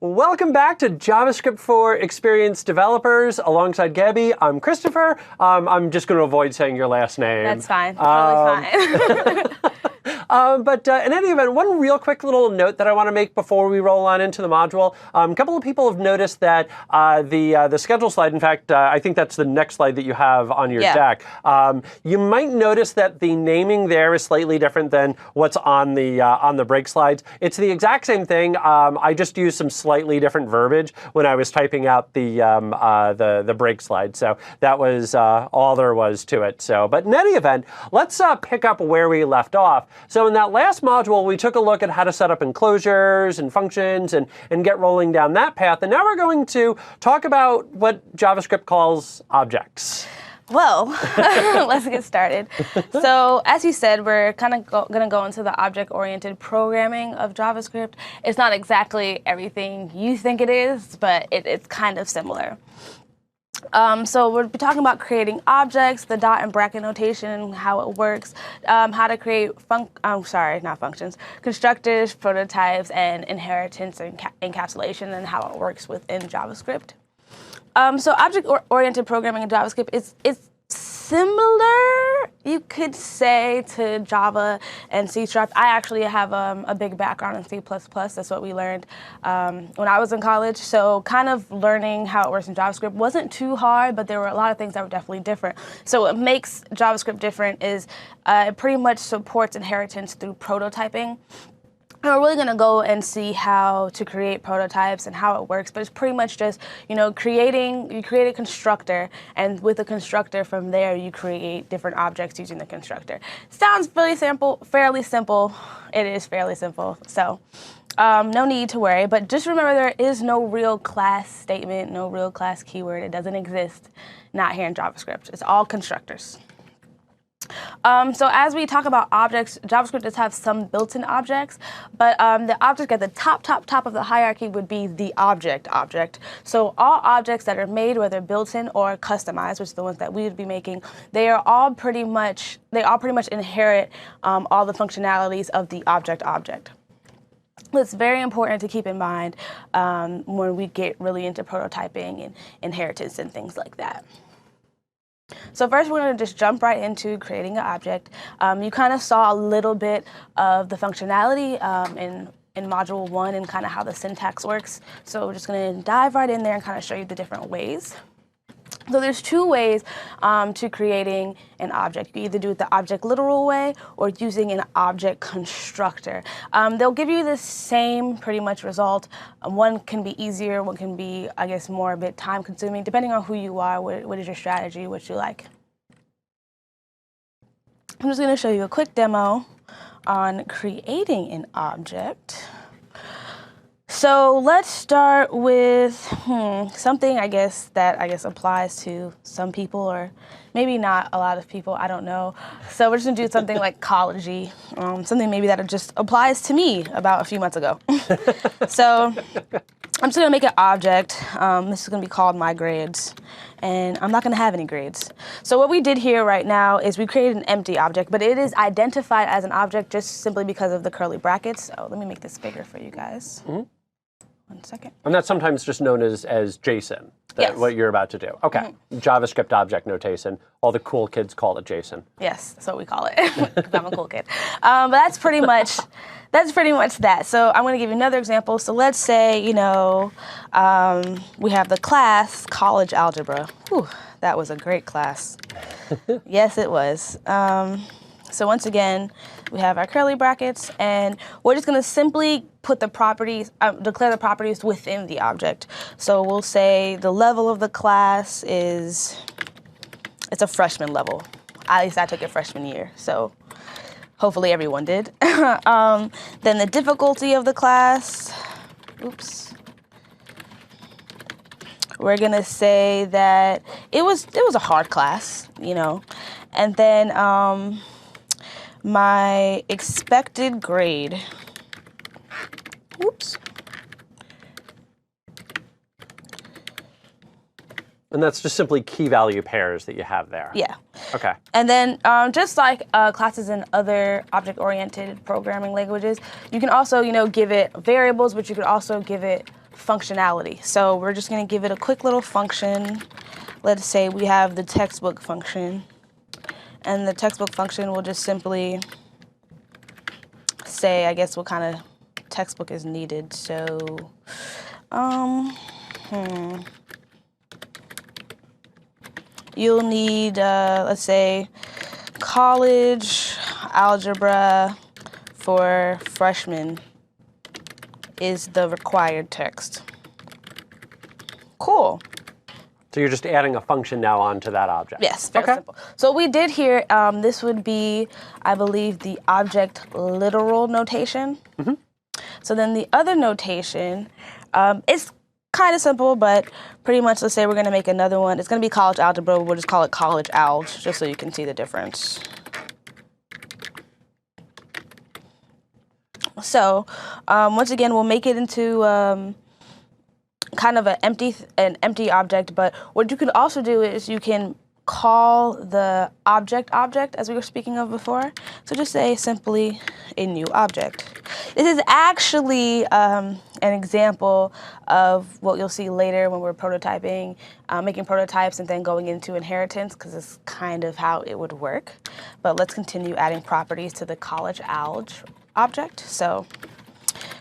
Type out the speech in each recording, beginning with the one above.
Welcome back to JavaScript for Experienced Developers. Alongside Gabby, I'm Christopher. I'm just going to avoid saying your last name. That's fine. Totally fine. But in any event, one real quick little note that I want to make before we roll on into the module. A couple of people have noticed that the schedule slide, in fact, I think that's the next slide that you have on your deck. You might notice that the naming there is slightly different than what's on the break slides. It's the exact same thing. I just used some slightly different verbiage when I was typing out the break slide. So that was all there was to it. So, but in any event, let's pick up where we left off. So in that last module, we took a look at how to set up enclosures and functions and get rolling down that path. And now we're going to talk about what JavaScript calls objects. Well, let's get started. So as you said, we're kind of going to go into the object-oriented programming of JavaScript. It's not exactly everything you think it is, but it's kind of similar. So we'll be talking about creating objects, the dot and bracket notation, how it works, how to create constructors, prototypes, and inheritance and encapsulation, and how it works within JavaScript. So object-oriented programming in JavaScript is similar, you could say, to Java and C#. I actually have a big background in C++. That's what we learned when I was in college. So kind of learning how it works in JavaScript wasn't too hard, but there were a lot of things that were definitely different. So what makes JavaScript different is it pretty much supports inheritance through prototyping. And we're really going to go and see how to create prototypes and how it works, but it's pretty much just, you create a constructor, and with a constructor from there, you create different objects using the constructor. Sounds really simple, fairly simple. It is fairly simple, so no need to worry, but just remember there is no real class statement, no real class keyword. It doesn't exist, not here in JavaScript. It's all constructors. So as we talk about objects, JavaScript does have some built-in objects, but the object at the top of the hierarchy would be the object. So all objects that are made, whether built-in or customized, which are the ones that we would be making, they all pretty much inherit all the functionalities of the object. It's very important to keep in mind when we get really into prototyping and inheritance and things like that. So first, we're going to just jump right into creating an object. You kind of saw a little bit of the functionality in Module 1 and kind of how the syntax works. So we're just going to dive right in there and kind of show you the different ways. So there's two ways to creating an object. You can either do it the object literal way or using an object constructor. They'll give you the same pretty much result. One can be easier, one can be, I guess, a bit time consuming, depending on who you are, what is your strategy, what you like. I'm just going to show you a quick demo on creating an object. So let's start with something that applies to some people, or maybe not a lot of people, I don't know. So we're just gonna do something like college-y, something maybe that just applies to me about a few months ago. So I'm just gonna make an object. This is gonna be called my grades, and I'm not gonna have any grades. So what we did here right now is we created an empty object, but it is identified as an object just simply because of the curly brackets. So let me make this bigger for you guys. Mm-hmm. 1 second. And that's sometimes just known as JSON, yes. What you're about to do. OK. Mm-hmm. JavaScript object notation. All the cool kids call it JSON. Yes, that's what we call it, because I'm a cool kid. But that's pretty much that. So I'm going to give you another example. So let's say, we have the class college algebra. Whew, that was a great class. Yes, it was. So once again, we have our curly brackets, and we're just going to simply put the properties, declare the properties within the object. So we'll say the level of the class it's a freshman level. At least I took it freshman year, so hopefully everyone did. Then the difficulty of the class, we're going to say that it was a hard class, and then my expected grade. And that's just simply key value pairs that you have there. Yeah. OK. And then just like classes in other object-oriented programming languages, you can also, give it variables, but you could also give it functionality. So we're just going to give it a quick little function. Let's say we have the textbook function, and the textbook function will just simply say, I guess, what kind of textbook is needed. So, you'll need, let's say, college algebra for freshmen is the required text. Cool. So you're just adding a function now onto that object. Yes, very simple. So what we did here, this would be, I believe, the object literal notation. So then the other notation is kind of simple, but pretty much, let's say we're going to make another one. It's going to be college algebra. We'll just call it college alg, just so you can see the difference. So once again, we'll make it into kind of an empty object, but what you can also do is you can call the object as we were speaking of before. So just say simply a new object. This is actually an example of what you'll see later when we're prototyping, making prototypes and then going into inheritance, because it's kind of how it would work. But let's continue adding properties to the college alg object. So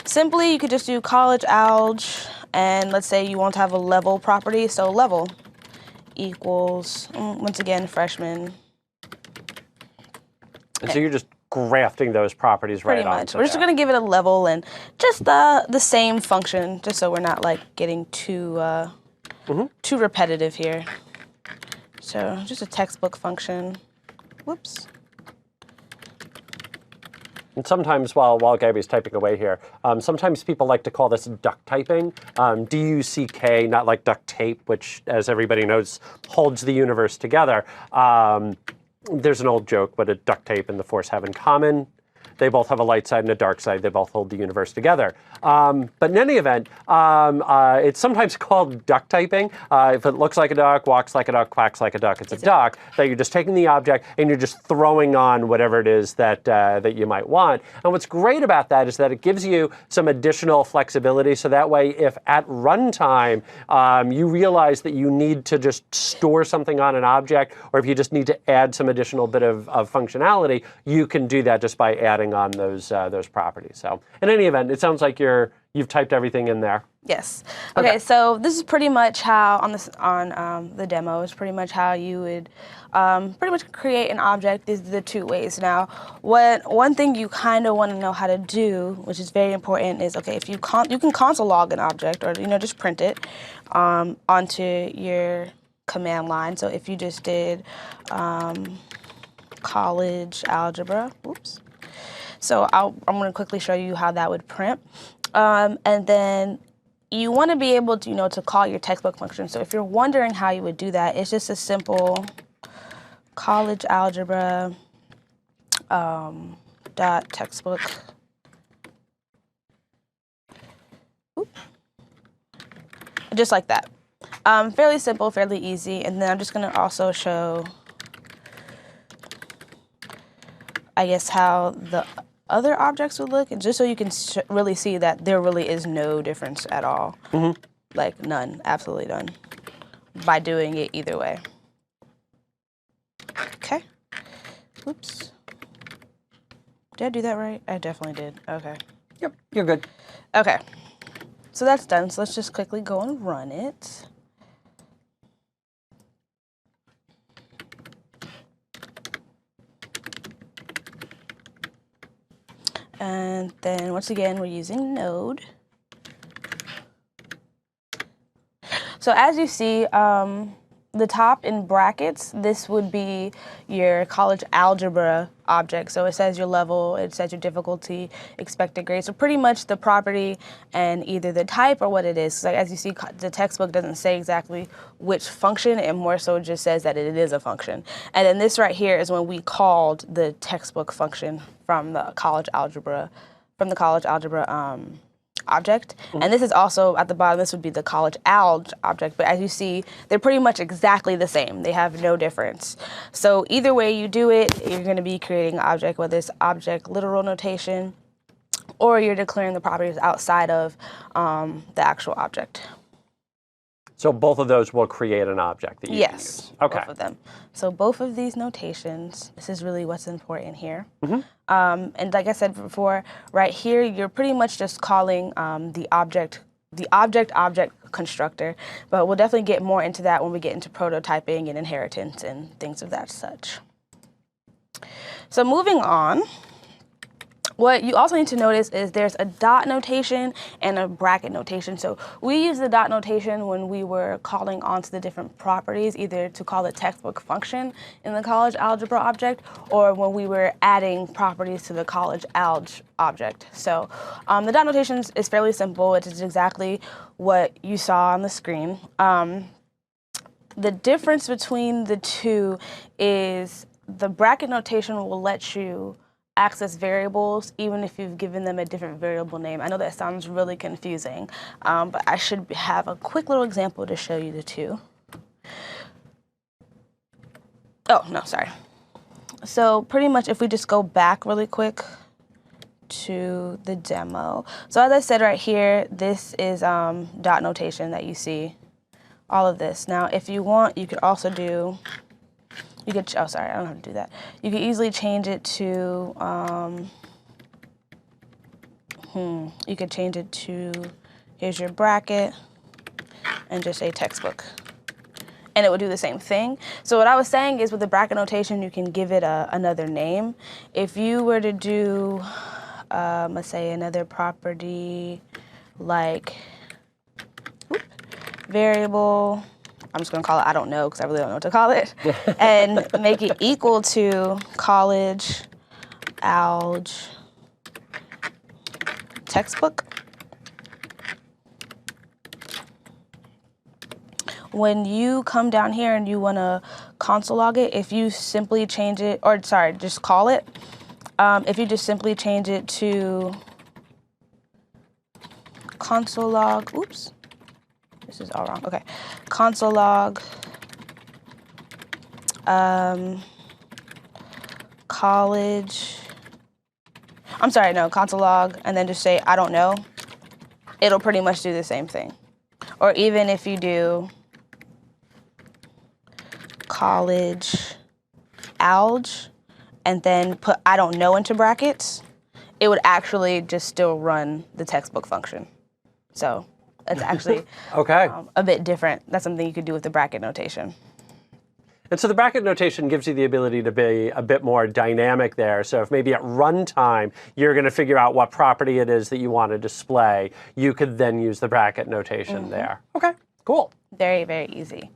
simply you could just do college alg, and let's say you want to have a level property. So level equals, once again, freshman. And so you're just grafting those properties right on. Pretty much. We're just going to give it a level and just the same function, just so we're not like getting too repetitive here. So just a textbook function. Whoops. And sometimes while Gabby's typing away here, sometimes people like to call this duct typing, D-U-C-K, not like duct tape, which, as everybody knows, holds the universe together. There's an old joke, what a duct tape and the Force have in common. They both have a light side and a dark side. They both hold the universe together. But in any event, it's sometimes called duck typing. If it looks like a duck, walks like a duck, quacks like a duck, it's a duck. That you're just taking the object and you're just throwing on whatever it is that that you might want. And what's great about that is that it gives you some additional flexibility. So that way, if at runtime you realize that you need to just store something on an object, or if you just need to add some additional bit of functionality, you can do that just by adding on those properties. So in any event, it sounds like you've typed everything in there. Yes. Okay. So this is pretty much how on the demo is pretty much how you would pretty much create an object. These are the two ways. Now, one thing you kind of want to know how to do, which is very important, is if you can console log an object, or just print it onto your command line. So if you just did college algebra, oops. So I'm going to quickly show you how that would print. And then you want to be able to, to call your textbook function. So if you're wondering how you would do that, it's just a simple college algebra dot textbook. Oop. Just like that. Fairly simple, fairly easy. And then I'm just going to also show, I guess, how the other objects would look, and just so you can really see that there really is no difference at all. Like none, absolutely none, by doing it either way. Okay. Oops. Did I do that right? I definitely did. Okay. Yep, you're good. Okay. So that's done. So let's just quickly go and run it. And then once again, we're using Node. So as you see, the top in brackets, this would be your college algebra object. So it says your level, it says your difficulty, expected grade. So pretty much the property and either the type or what it is. So as you see, the textbook doesn't say exactly which function, it more so just says that it is a function. And then this right here is when we called the textbook function from the college algebra, object. And this is also at the bottom, this would be the college alg object, but as you see, they're pretty much exactly the same. They have no difference. So either way you do it, you're going to be creating an object, whether it's object literal notation or you're declaring the properties outside of the actual object. So both of those will create an object that you can use. Okay. Both of them. So both of these notations, this is really what's important here. And like I said before, right here, you're pretty much just calling the object constructor, but we'll definitely get more into that when we get into prototyping and inheritance and things of that such. So moving on, what you also need to notice is there's a dot notation and a bracket notation. So we use the dot notation when we were calling onto the different properties, either to call the textbook function in the college algebra object, or when we were adding properties to the college alg object. So the dot notation is fairly simple. It is exactly what you saw on the screen. The difference between the two is the bracket notation will let you access variables even if you've given them a different variable name. I know that sounds really confusing, but I should have a quick little example to show you the two. Oh, no, sorry. So pretty much if we just go back really quick to the demo. So as I said right here, this is dot notation that you see, all of this. Now, if you want, you could also do, you could, oh, sorry, I don't know how to do that. You could easily change it to, you could change it to, here's your bracket, and just say textbook. And it would do the same thing. So what I was saying is with the bracket notation, you can give it another name. If you were to do, let's say another property like variable, I'm just gonna call it I don't know because I really don't know what to call it, and make it equal to college alg textbook. When you come down here and you wanna console log it, if you simply change it, or sorry, just call it, if you just simply change it to console log, oops, this is all wrong, okay. Console log, college, I'm sorry, no, console log, and then just say, I don't know, it'll pretty much do the same thing. Or even if you do college alg, and then put I don't know into brackets, it would actually just still run the textbook function. So it's actually okay. A bit different. That's something you could do with the bracket notation. And so the bracket notation gives you the ability to be a bit more dynamic there. So if maybe at runtime, you're going to figure out what property it is that you want to display, you could then use the bracket notation there. Okay, cool. Very, very easy.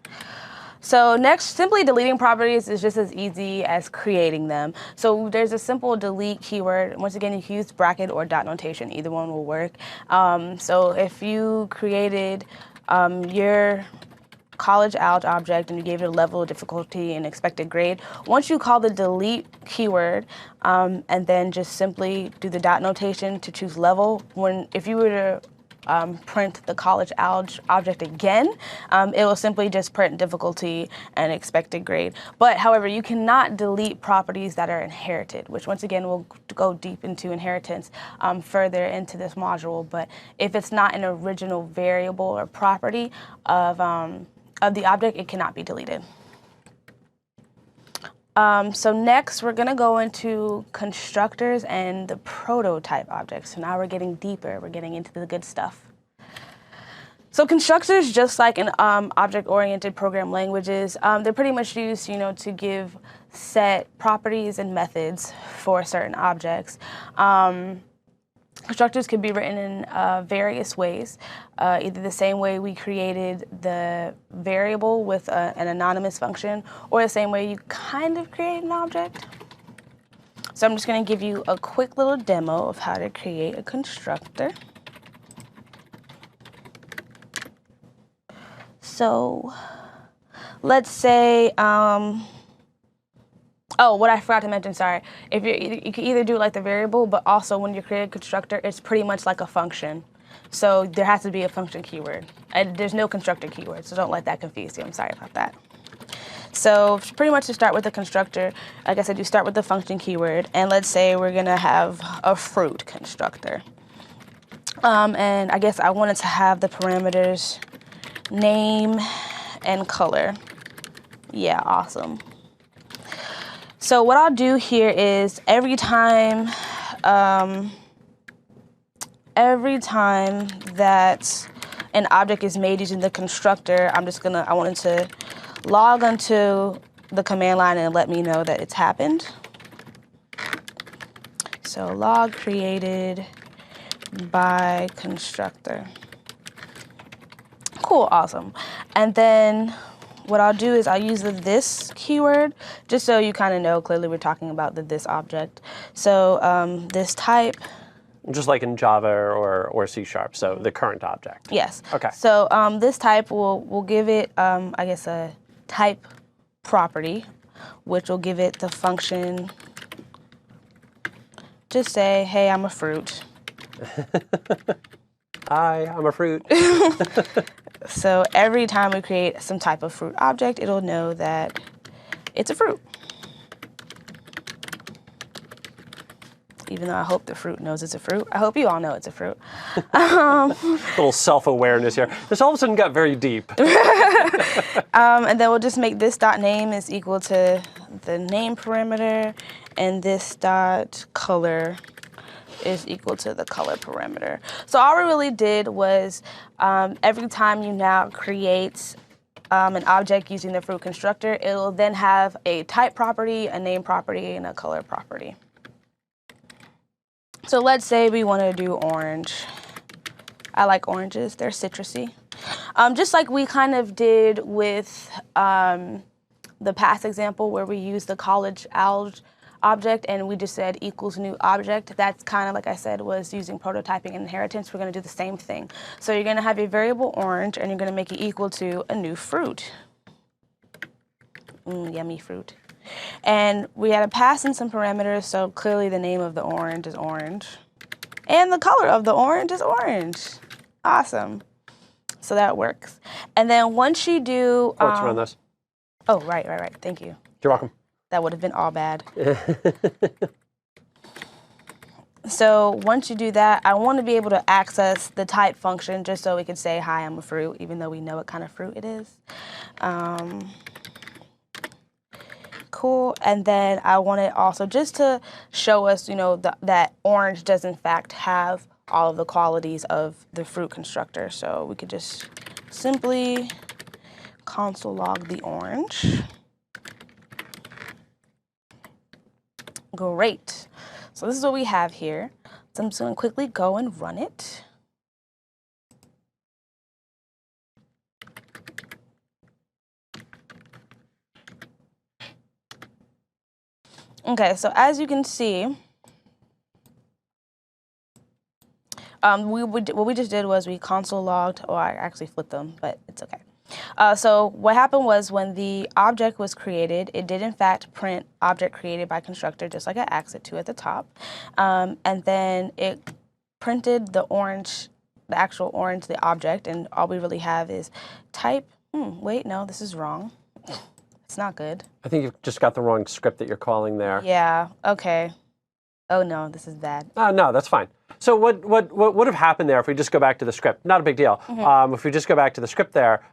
So next, simply deleting properties is just as easy as creating them. So there's a simple delete keyword. Once again, you can use bracket or dot notation. Either one will work. So if you created your college alg object and you gave it a level of difficulty and expected grade, once you call the delete keyword and then just simply do the dot notation to choose level, if you were to print the college alg object again, it will simply just print difficulty and expected grade. But however, you cannot delete properties that are inherited, which once again, we'll go deep into inheritance further into this module. But if it's not an original variable or property of the object, it cannot be deleted. So next, we're going to go into constructors and the prototype objects. So now we're getting deeper. We're getting into the good stuff. So constructors, just like in object-oriented program languages, they're pretty much used, to give set properties and methods for certain objects. Constructors can be written in various ways, either the same way we created the variable with an anonymous function, or the same way you kind of create an object. So I'm just going to give you a quick little demo of how to create a constructor. So let's say, oh, what I forgot to mention, sorry. If you can either do like the variable, but also when you create a constructor, it's pretty much like a function. So there has to be a function keyword. And there's no constructor keyword, so don't let that confuse you. I'm sorry about that. So pretty much to start with the constructor, like I said, you start with the function keyword. And let's say we're going to have a fruit constructor. And I guess I wanted to have the parameters name and color. Yeah, awesome. So what I'll do here is every time that an object is made using the constructor, I want it to log onto the command line and let me know that it's happened. So log created by constructor. Cool, awesome. And then what I'll do is I'll use the this keyword, just so you kind of know clearly we're talking about the this object. So this type. Just like in Java or C#, so the current object. Yes. Okay. So this type will give it, I guess, a type property, which will give it the function. Just say, hey, I'm a fruit. Hi, I'm a fruit. So every time we create some type of fruit object, it'll know that it's a fruit. Even though I hope the fruit knows it's a fruit. I hope you all know it's a fruit. Little self-awareness here. This all of a sudden got very deep. And then we'll just make this dot name is equal to the name parameter, and this dot color is equal to the color parameter. So all we really did was every time you now create an object using the fruit constructor, it'll then have a type property, a name property, and a color property. So let's say we want to do orange. I like oranges, they're citrusy. Just like we kind of did with the past example where we used the college alg object and we just said equals new object. That's kind of, like I said, was using prototyping and inheritance. We're going to do the same thing. So you're going to have a variable orange and you're going to make it equal to a new fruit. Yummy fruit. And we had to pass in some parameters, so clearly the name of the orange is orange. And the color of the orange is orange. Awesome. So that works. And then once you do... Let's run this. Oh, right. Thank you. You're welcome. That would have been all bad. So once you do that, I want to be able to access the type function just so we can say, hi, I'm a fruit, even though we know what kind of fruit it is. Cool. And then I want it also just to show us, that orange does in fact have all of the qualities of the fruit constructor. So we could just simply console log the orange. Great. So this is what we have here. So I'm just going to quickly go and run it. Okay, so as you can see, what we just did was we console logged, or I actually flipped them, but it's okay. So what happened was when the object was created, it did in fact print object created by constructor, just like I asked it to at the top. And then it printed the orange, the actual orange, the object, and all we really have is type. Wait, no, this is wrong. It's not good. I think you've just got the wrong script that you're calling there. Yeah, okay. Oh no, this is bad. No, that's fine. So what would have happened there if we just go back to the script? Not a big deal. If we just go back to the script there,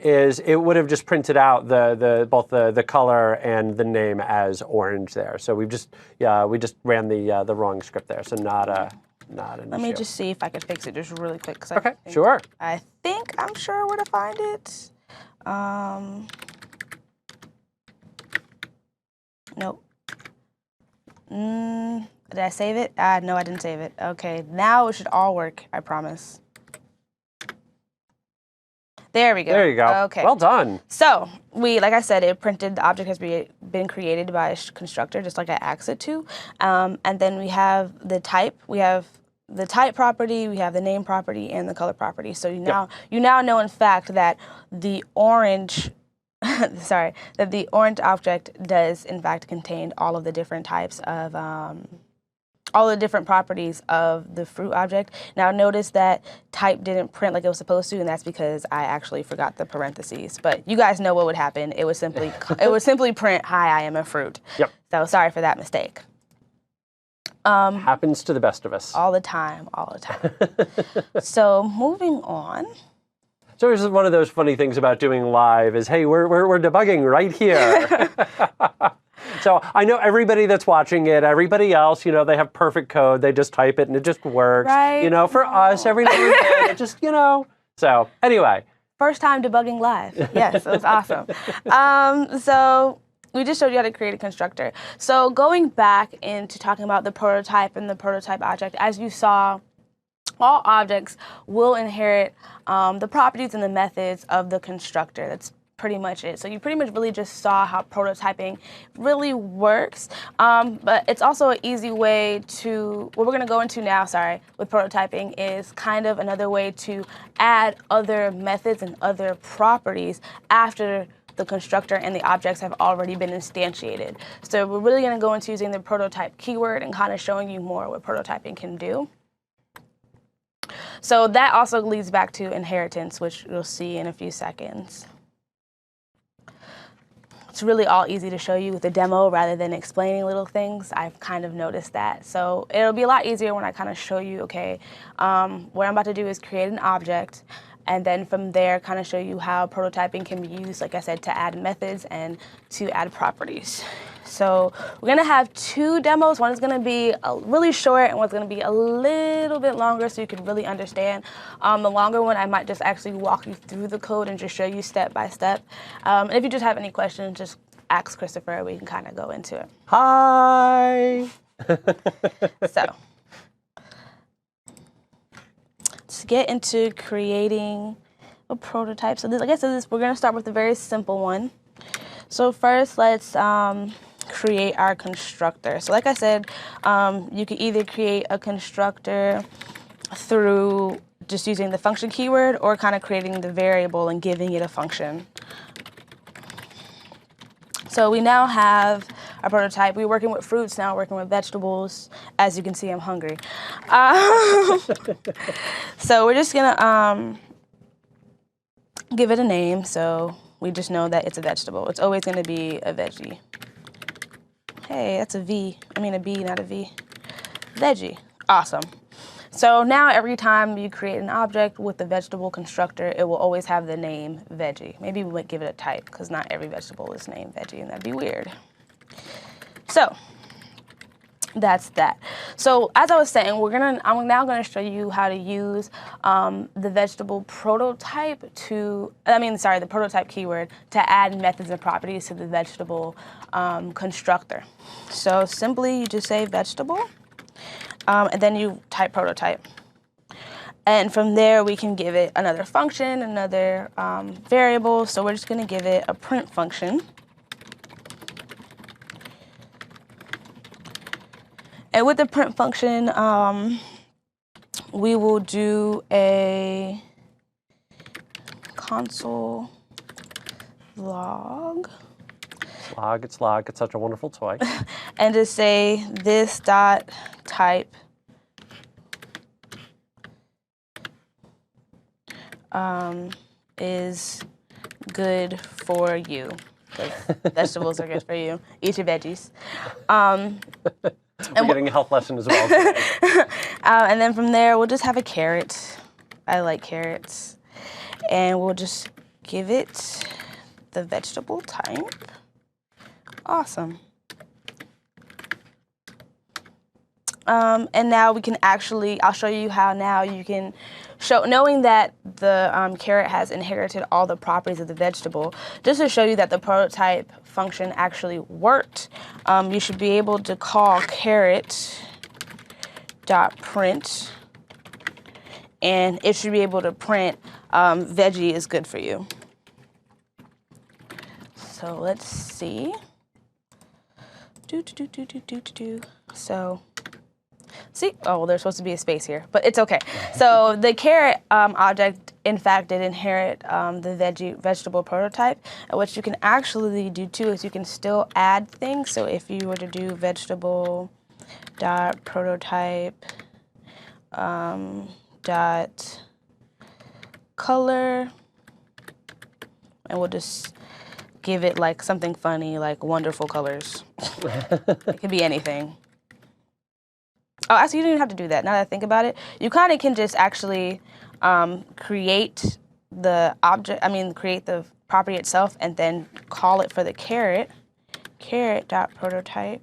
is it would have just printed out both the color and the name as orange there. So we just ran the wrong script there. So not an issue. Let me just see if I can fix it just really quick. Okay, sure. I think I'm sure where to find it. Nope. Did I save it? No, I didn't save it. Okay, now it should all work, I promise. There we go. There you go. Okay. Well done. So, like I said, it printed the object has been created by a constructor, just like I asked it to. And then we have the type. We have the type property, we have the name property, and the color property. So you now know, in fact, that the orange that the orange object does in fact contain all of the different types of all the different properties of the fruit object. Now notice that type didn't print like it was supposed to, and that's because I actually forgot the parentheses. But you guys know what would happen. It would simply print, hi, I am a fruit. Yep. So sorry for that mistake. Happens to the best of us. All the time, all the time. So moving on. So this is one of those funny things about doing live is, hey, we're debugging right here. So I know everybody that's watching it, everybody else, you know, they have perfect code. They just type it and it just works. Right. You know, for us, every now and then, it just, you know. So anyway. First time debugging live. Yes, it was awesome. So we just showed you how to create a constructor. So going back into talking about the prototype and the prototype object, as you saw, all objects will inherit the properties and the methods of the constructor. That's pretty much it. So you pretty much really just saw how prototyping really works. But it's also an easy way to, what we're going to go into now, with prototyping is kind of another way to add other methods and other properties after the constructor and the objects have already been instantiated. So we're really going to go into using the prototype keyword and kind of showing you more what prototyping can do. So that also leads back to inheritance, which you'll see in a few seconds. It's really all easy to show you with a demo rather than explaining little things. I've kind of noticed that. So it'll be a lot easier when I kind of show you, okay, what I'm about to do is create an object, and then from there kind of show you how prototyping can be used, like I said, to add methods and to add properties. So we're going to have two demos. One is going to be really short and one's going to be a little bit longer so you can really understand. The longer one, I might just actually walk you through the code and just show you step by step. And if you just have any questions, just ask Christopher. We can kind of go into it. Hi. So let's get into creating a prototype. So this, like I said, we're going to start with a very simple one. So first, let's create our constructor. So like I said, you can either create a constructor through just using the function keyword or kind of creating the variable and giving it a function. So we now have our prototype. We're working with fruits now, working with vegetables. As you can see, I'm hungry. So we're just gonna give it a name. So we just know that it's a vegetable. It's always gonna be a veggie. Hey, that's a V. I mean a B, not a V. Veggie. Awesome. So now every time you create an object with the vegetable constructor, it will always have the name veggie. Maybe we might give it a type because not every vegetable is named veggie and that'd be weird. So that's that. So as I was saying, I'm now gonna show you how to use the vegetable prototype the prototype keyword to add methods and properties to the vegetable constructor. So simply you just say vegetable, and then you type prototype. And from there we can give it another function, another variable. So we're just gonna give it a print function. And with the print function, we will do a console log. Slog, it's such a wonderful toy. And just say this dot type is good for you. Because vegetables are good for you. Eat your veggies. We're getting a health lesson as well today. And then from there, we'll just have a carrot. I like carrots. And we'll just give it the vegetable type. Awesome. And now we can I'll show you how now you can knowing that the carrot has inherited all the properties of the vegetable, just to show you that the prototype function actually worked, you should be able to call carrot.print, and it should be able to print veggie is good for you. So let's see. So, see, oh, well, there's supposed to be a space here, but it's okay. So the carrot object, in fact, did inherit the vegetable prototype. And what you can actually do too is you can still add things. So if you were to do vegetable dot prototype dot color, and we'll just give it like something funny, like wonderful colors. It could be anything. Oh, actually, you don't even have to do that. Now that I think about it, you kind of can just actually create the object, create the property itself and then call it for the caret.prototype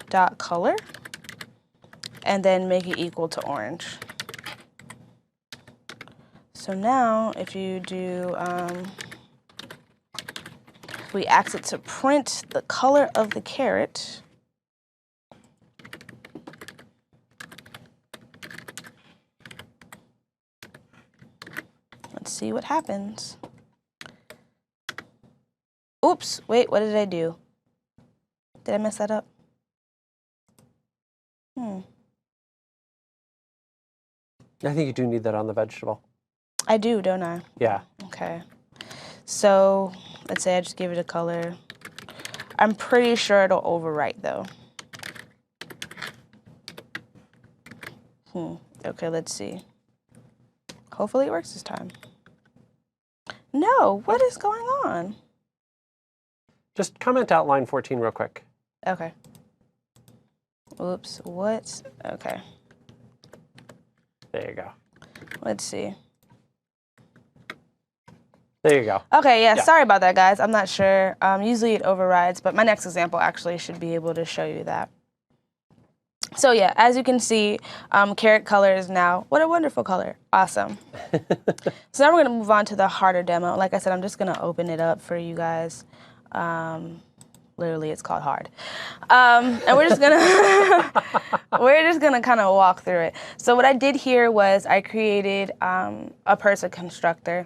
dot color, and then make it equal to orange. So now if you do, we ask it to print the color of the caret, let's see what happens. Oops, wait, what did I do? Did I mess that up? I think you do need that on the vegetable. I do, don't I? Yeah. Okay. So let's say I just give it a color. I'm pretty sure it'll overwrite though. Okay, let's see. Hopefully it works this time. No, what is going on? Just comment out line 14 real quick. Okay. Oops, what? Okay. There you go. Let's see. There you go. Okay, yeah, sorry about that, guys. I'm not sure. Usually it overrides, but my next example actually should be able to show you that. So yeah, as you can see, caret color is now, what a wonderful color. Awesome. So now we're going to move on to the harder demo. Like I said, I'm just going to open it up for you guys. Literally, it's called hard. And we're just gonna kind of walk through it. So what I did here was I created a person constructor,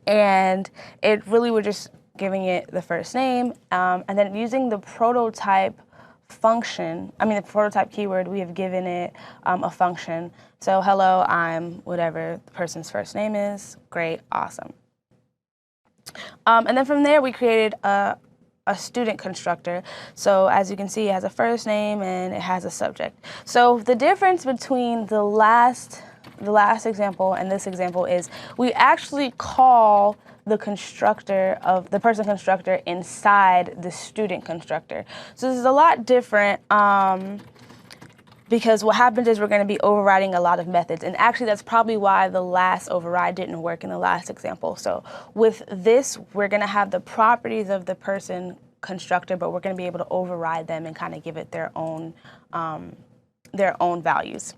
and it really was just giving it the first name, and then using the prototype function, the prototype keyword, we have given it a function. So hello, I'm whatever the person's first name is. Great, awesome. And then from there, we created a student constructor. So as you can see, it has a first name and it has a subject. So the difference between the last example and this example is we actually call the constructor of the person constructor inside the student constructor. So this is a lot different because what happens is we're going to be overriding a lot of methods. And actually, that's probably why the last override didn't work in the last example. So with this, we're going to have the properties of the person constructor, but we're going to be able to override them and kind of give it their own values.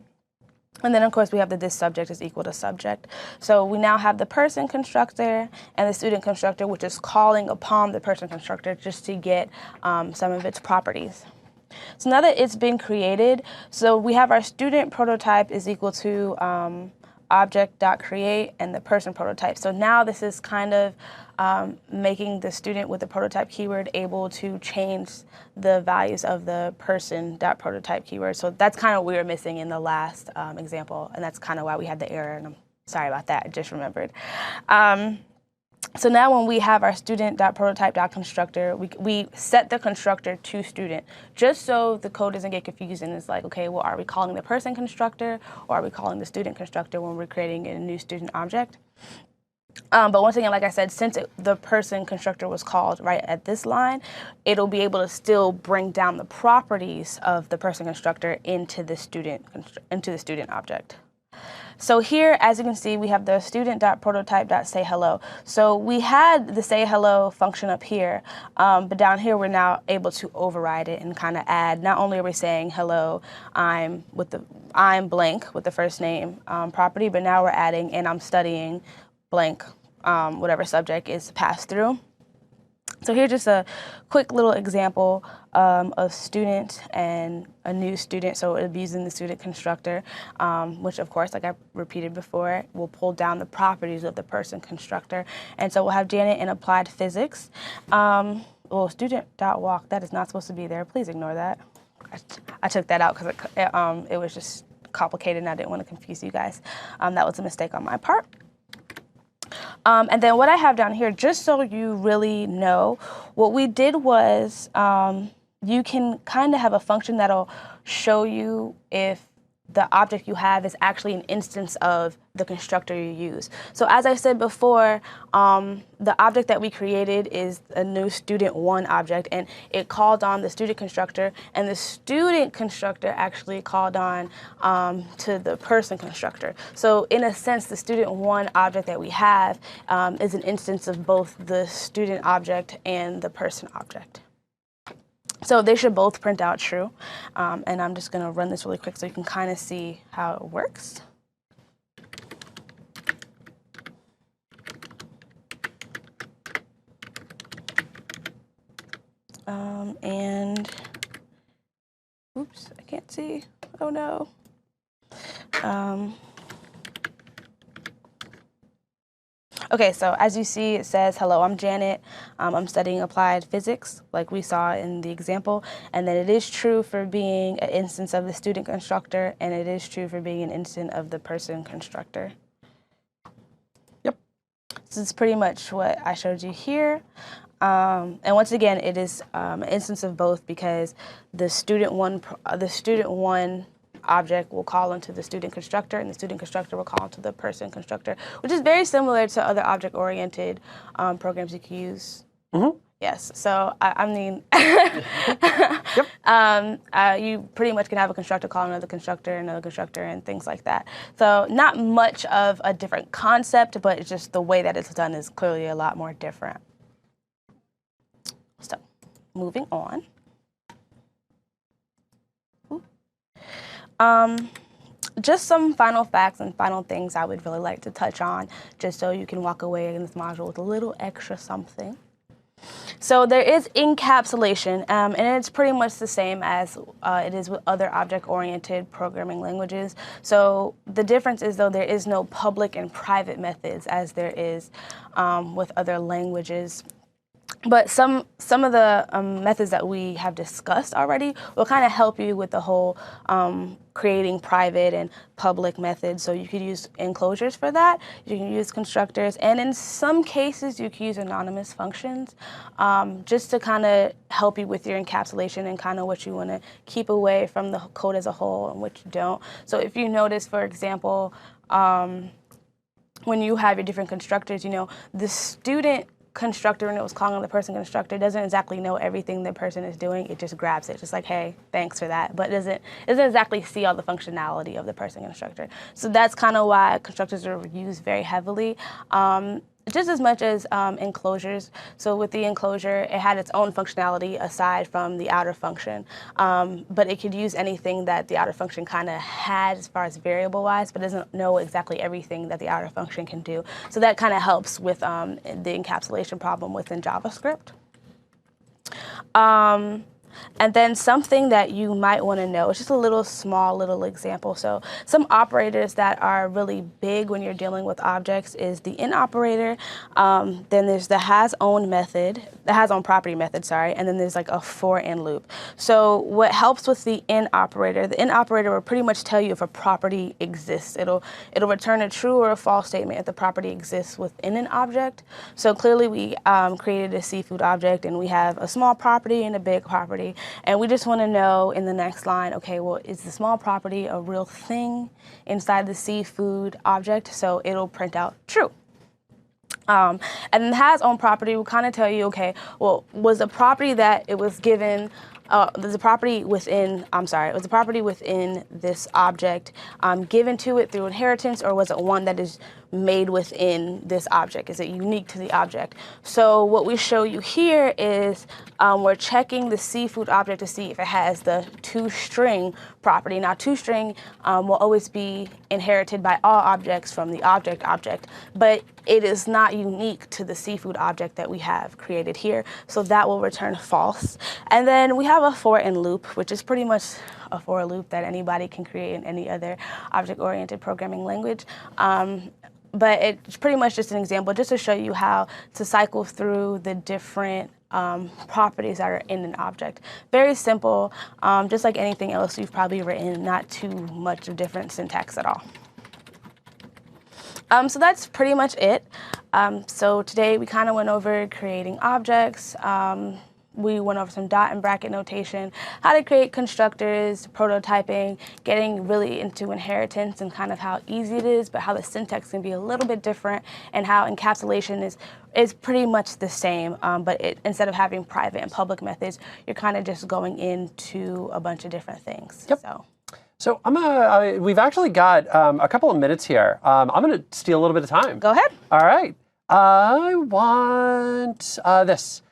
And then, of course, we have the this subject is equal to subject. So we now have the person constructor and the student constructor, which is calling upon the person constructor just to get some of its properties. So now that it's been created, so we have our student prototype is equal to object.create and the person prototype. So now this is kind of making the student with the prototype keyword able to change the values of the person.prototype keyword. So that's kind of what we were missing in the last example, and that's kind of why we had the error, and I'm sorry about that, I just remembered. So now when we have our student.prototype.constructor, we set the constructor to student, just so the code doesn't get confused and it's like, okay, well, are we calling the person constructor or are we calling the student constructor when we're creating a new student object? But once again, like I said, since the person constructor was called right at this line, it'll be able to still bring down the properties of the person constructor into the student object. So here, as you can see, we have the student.prototype.sayHello. So we had the say hello function up here, but down here we're now able to override it and kind of add, not only are we saying hello, I'm blank with the first name property, but now we're adding and I'm studying blank, whatever subject is passed through. So here's just a quick little example of student and a new student. So it'll be using the student constructor, which of course, like I repeated before, will pull down the properties of the person constructor. And so we'll have Janet in applied physics. Well, student.walk, that is not supposed to be there. Please ignore that. I took that out because it was just complicated and I didn't want to confuse you guys. That was a mistake on my part. And then what I have down here, just so you really know, what we did was you can kind of have a function that'll show you if the object you have is actually an instance of the constructor you use. So as I said before, the object that we created is a new student1 object, and it called on the student constructor, and the student constructor actually called on to the person constructor. So in a sense, the student1 object that we have is an instance of both the student object and the person object. So they should both print out true. And I'm just going to run this really quick so you can kind of see how it works. And oops, I can't see. Oh no. Okay, so as you see, it says, hello, I'm Janet. I'm studying applied physics, like we saw in the example. And then it is true for being an instance of the student constructor, and it is true for being an instance of the person constructor. Yep. This is pretty much what I showed you here. And once again, it is an instance of both, because the student1 object will call into the student constructor, and the student constructor will call into the person constructor, which is very similar to other object-oriented programs you can use. Mm-hmm. Yes, so I mean, yep. You pretty much can have a constructor call another constructor, and things like that. So not much of a different concept, but it's just the way that it's done is clearly a lot more different. So moving on. Just some final facts and final things I would really like to touch on, just so you can walk away in this module with a little extra something. So there is encapsulation, and it's pretty much the same as it is with other object-oriented programming languages. So the difference is, though, there is no public and private methods as there is with other languages. But some of the methods that we have discussed already will kind of help you with the whole creating private and public methods. So you could use enclosures for that. You can use constructors. And in some cases, you can use anonymous functions just to kind of help you with your encapsulation and kind of what you want to keep away from the code as a whole and what you don't. So if you notice, for example, when you have your different constructors, you know, the student constructor, when it was calling the person constructor, doesn't exactly know everything the person is doing. It just grabs it, just like, hey, thanks for that, but doesn't exactly see all the functionality of the person constructor. So that's kind of why constructors are used very heavily. Just as much as enclosures. So with the enclosure, it had its own functionality aside from the outer function. But it could use anything that the outer function kind of had as far as variable-wise, but doesn't know exactly everything that the outer function can do. So that kind of helps with the encapsulation problem within JavaScript. And then something that you might want to know, it's just a small little example. So some operators that are really big when you're dealing with objects is the in operator. Then there's the has own property method, sorry. And then there's like a for in loop. So what helps with the in operator will pretty much tell you if a property exists. It'll return a true or a false statement if the property exists within an object. So clearly we created a seafood object, and we have a small property and a big property. And we just want to know in the next line, okay, well, is the small property a real thing inside the seafood object? So it'll print out true. And the has own property will kind of tell you, okay, well, was the property that it was given, there's a property within, was the property within this object given to it through inheritance, or was it one that is made within this object? Is it unique to the object? So what we show you here is we're checking the seafood object to see if it has the toString property. Now toString will always be inherited by all objects from the object, but it is not unique to the seafood object that we have created here. So that will return false. And then we have a for in loop, which is pretty much a for loop that anybody can create in any other object-oriented programming language. But it's pretty much just an example just to show you how to cycle through the different properties that are in an object. Very simple, just like anything else you've probably written, not too much of different syntax at all. So that's pretty much it. So today we kind of went over creating objects, we went over some dot and bracket notation, how to create constructors, prototyping, getting really into inheritance and kind of how easy it is, but how the syntax can be a little bit different, and how encapsulation is pretty much the same, but instead of having private and public methods, you're kind of just going into a bunch of different things. Yep. So we've actually got a couple of minutes here. I'm gonna steal a little bit of time. Go ahead. All right. I want this.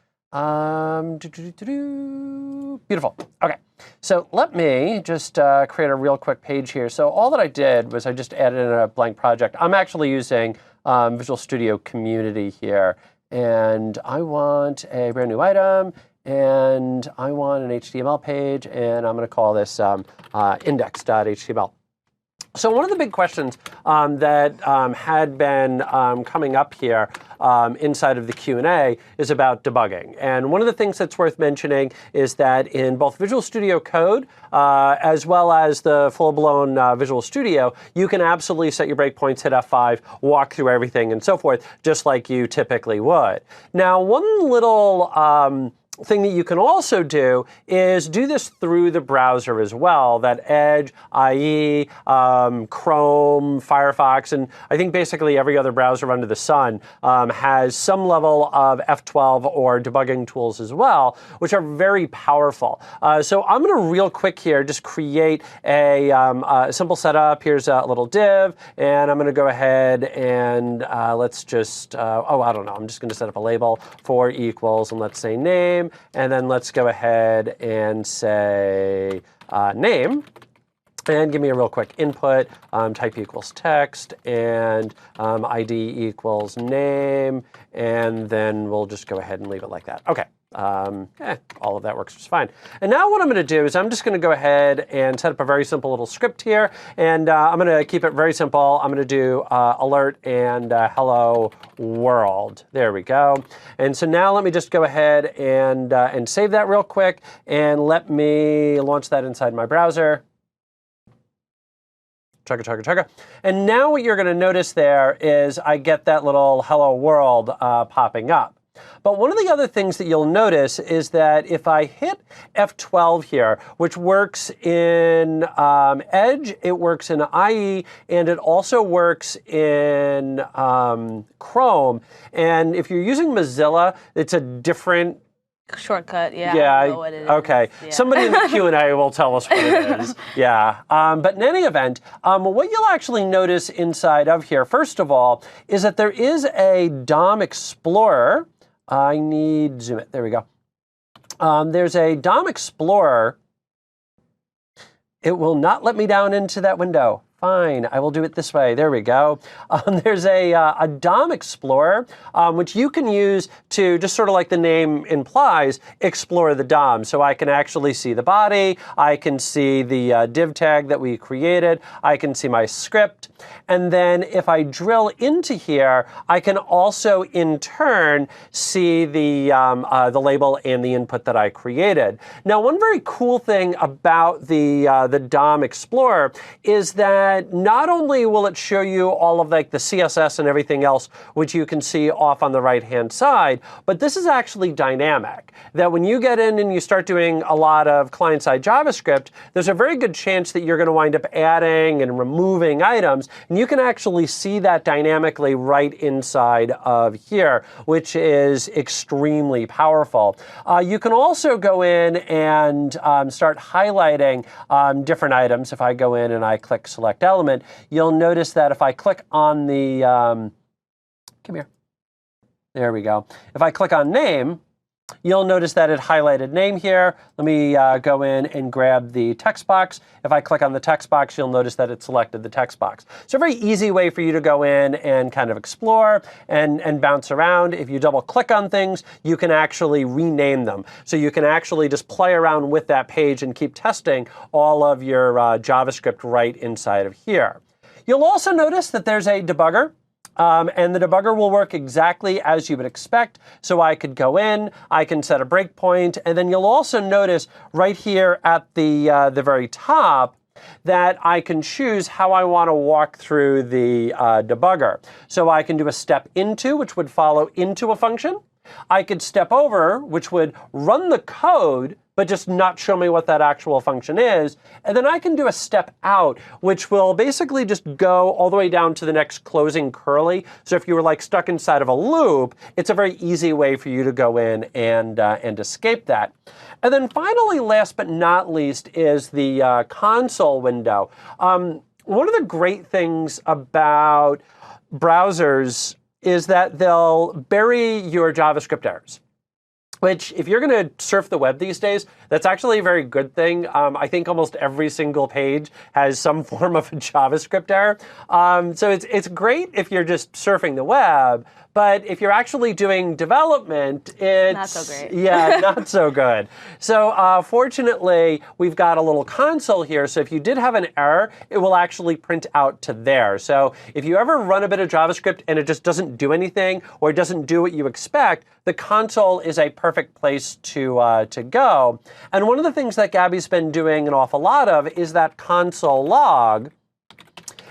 Beautiful. Okay. So let me just create a real quick page here. So all that I did was I just added in a blank project. I'm actually using Visual Studio Community here. And I want a brand new item. And I want an HTML page. And I'm going to call this index.html. So one of the big questions that had been coming up here inside of the Q&A is about debugging. And one of the things that's worth mentioning is that in both Visual Studio Code as well as the full-blown Visual Studio, you can absolutely set your breakpoints, hit F5, walk through everything and so forth, just like you typically would. Now, one little thing that you can also do is do this through the browser as well. That Edge, IE, Chrome, Firefox, and I think basically every other browser under the sun has some level of F12 or debugging tools as well, which are very powerful. So I'm going to real quick here just create a simple setup. Here's a little div, and I'm going to go ahead and let's just, I don't know, I'm just going to set up a label for equals, and let's say name. And then let's go ahead and say name. And give me a real quick input, type equals text, and ID equals name. And then we'll just go ahead and leave it like that. OK. All of that works just fine. And now what I'm going to do is I'm just going to go ahead and set up a very simple little script here. And I'm going to keep it very simple. I'm going to do alert and hello world. There we go. And so now let me just go ahead and save that real quick. And let me launch that inside my browser. Chugga, chugga, chugga. And now what you're going to notice there is I get that little hello world popping up. But one of the other things that you'll notice is that if I hit F12 here, which works in Edge, it works in IE, and it also works in Chrome. And if you're using Mozilla, it's a different shortcut, yeah. Yeah, I don't know what it is. Okay. Yeah. Somebody in the Q&A will tell us what it is. Yeah. But in any event, what you'll actually notice inside of here, first of all, is that there is a DOM Explorer. I need zoom it. There we go. There's a DOM Explorer. It will not let me down into that window. Fine, I will do it this way. There we go. There's a DOM Explorer, which you can use to, just sort of like the name implies, explore the DOM. So I can actually see the body. I can see the div tag that we created. I can see my script. And then if I drill into here, I can also, in turn, see the label and the input that I created. Now, one very cool thing about the DOM Explorer is that not only will it show you all of like the CSS and everything else, which you can see off on the right-hand side, but this is actually dynamic. That when you get in and you start doing a lot of client-side JavaScript, there's a very good chance that you're going to wind up adding and removing items, and you can actually see that dynamically right inside of here, which is extremely powerful. You can also go in and start highlighting different items. If I go in and I click select element, you'll notice that if I click on the, come here, there we go. If I click on name, you'll notice that it highlighted name here. Let me go in and grab the text box. If I click on the text box, you'll notice that it selected the text box. So a very easy way for you to go in and kind of explore and bounce around. If you double click on things, you can actually rename them. So you can actually just play around with that page and keep testing all of your JavaScript right inside of here. You'll also notice that there's a debugger. And the debugger will work exactly as you would expect. So I could go in, I can set a breakpoint, and then you'll also notice right here at the very top that I can choose how I want to walk through the debugger. So I can do a step into, which would follow into a function. I could step over, which would run the code, but just not show me what that actual function is. And then I can do a step out, which will basically just go all the way down to the next closing curly. So if you were like stuck inside of a loop, it's a very easy way for you to go in and escape that. And then finally, last but not least, is the console window. One of the great things about browsers is that they'll bury your JavaScript errors, which if you're going to surf the web these days, that's actually a very good thing. I think almost every single page has some form of a JavaScript error. So it's great if you're just surfing the web, but if you're actually doing development, it's not so great. Yeah, not so good. So fortunately, we've got a little console here. So if you did have an error, it will actually print out to there. So if you ever run a bit of JavaScript and it just doesn't do anything or it doesn't do what you expect, the console is a perfect place to go. And one of the things that Gabby's been doing an awful lot of is that console log.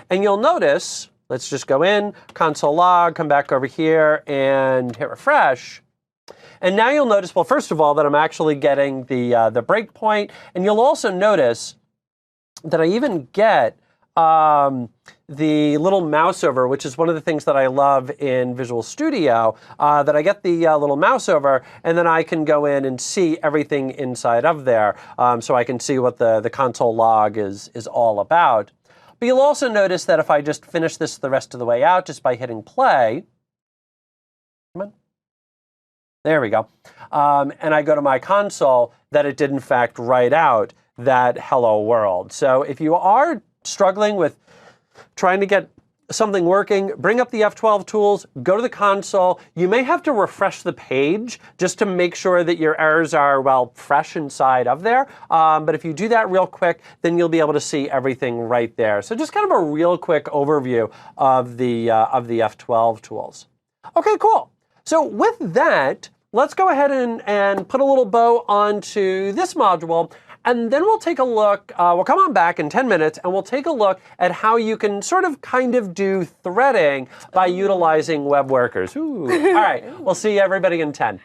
And you'll notice, let's just go in, console log, come back over here and hit refresh. And now you'll notice, well, first of all, that I'm actually getting the breakpoint. And you'll also notice that I even get the little mouse over, which is one of the things that I love in Visual Studio, that I get the little mouse over, and then I can go in and see everything inside of there. So I can see what the console log is all about. But you'll also notice that if I just finish this the rest of the way out just by hitting play, come on. There we go. And I go to my console, that it did in fact write out that hello world. So if you are struggling with trying to get something working, bring up the F12 tools, go to the console. You may have to refresh the page just to make sure that your errors are, well, fresh inside of there. But if you do that real quick, then you'll be able to see everything right there. So just kind of a real quick overview of the F12 tools. OK, cool. So with that, let's go ahead and put a little bow onto this module. And then we'll take a look, we'll come on back in 10 minutes, and we'll take a look at how you can sort of kind of do threading by utilizing web workers. Ooh. All right, we'll see everybody in 10.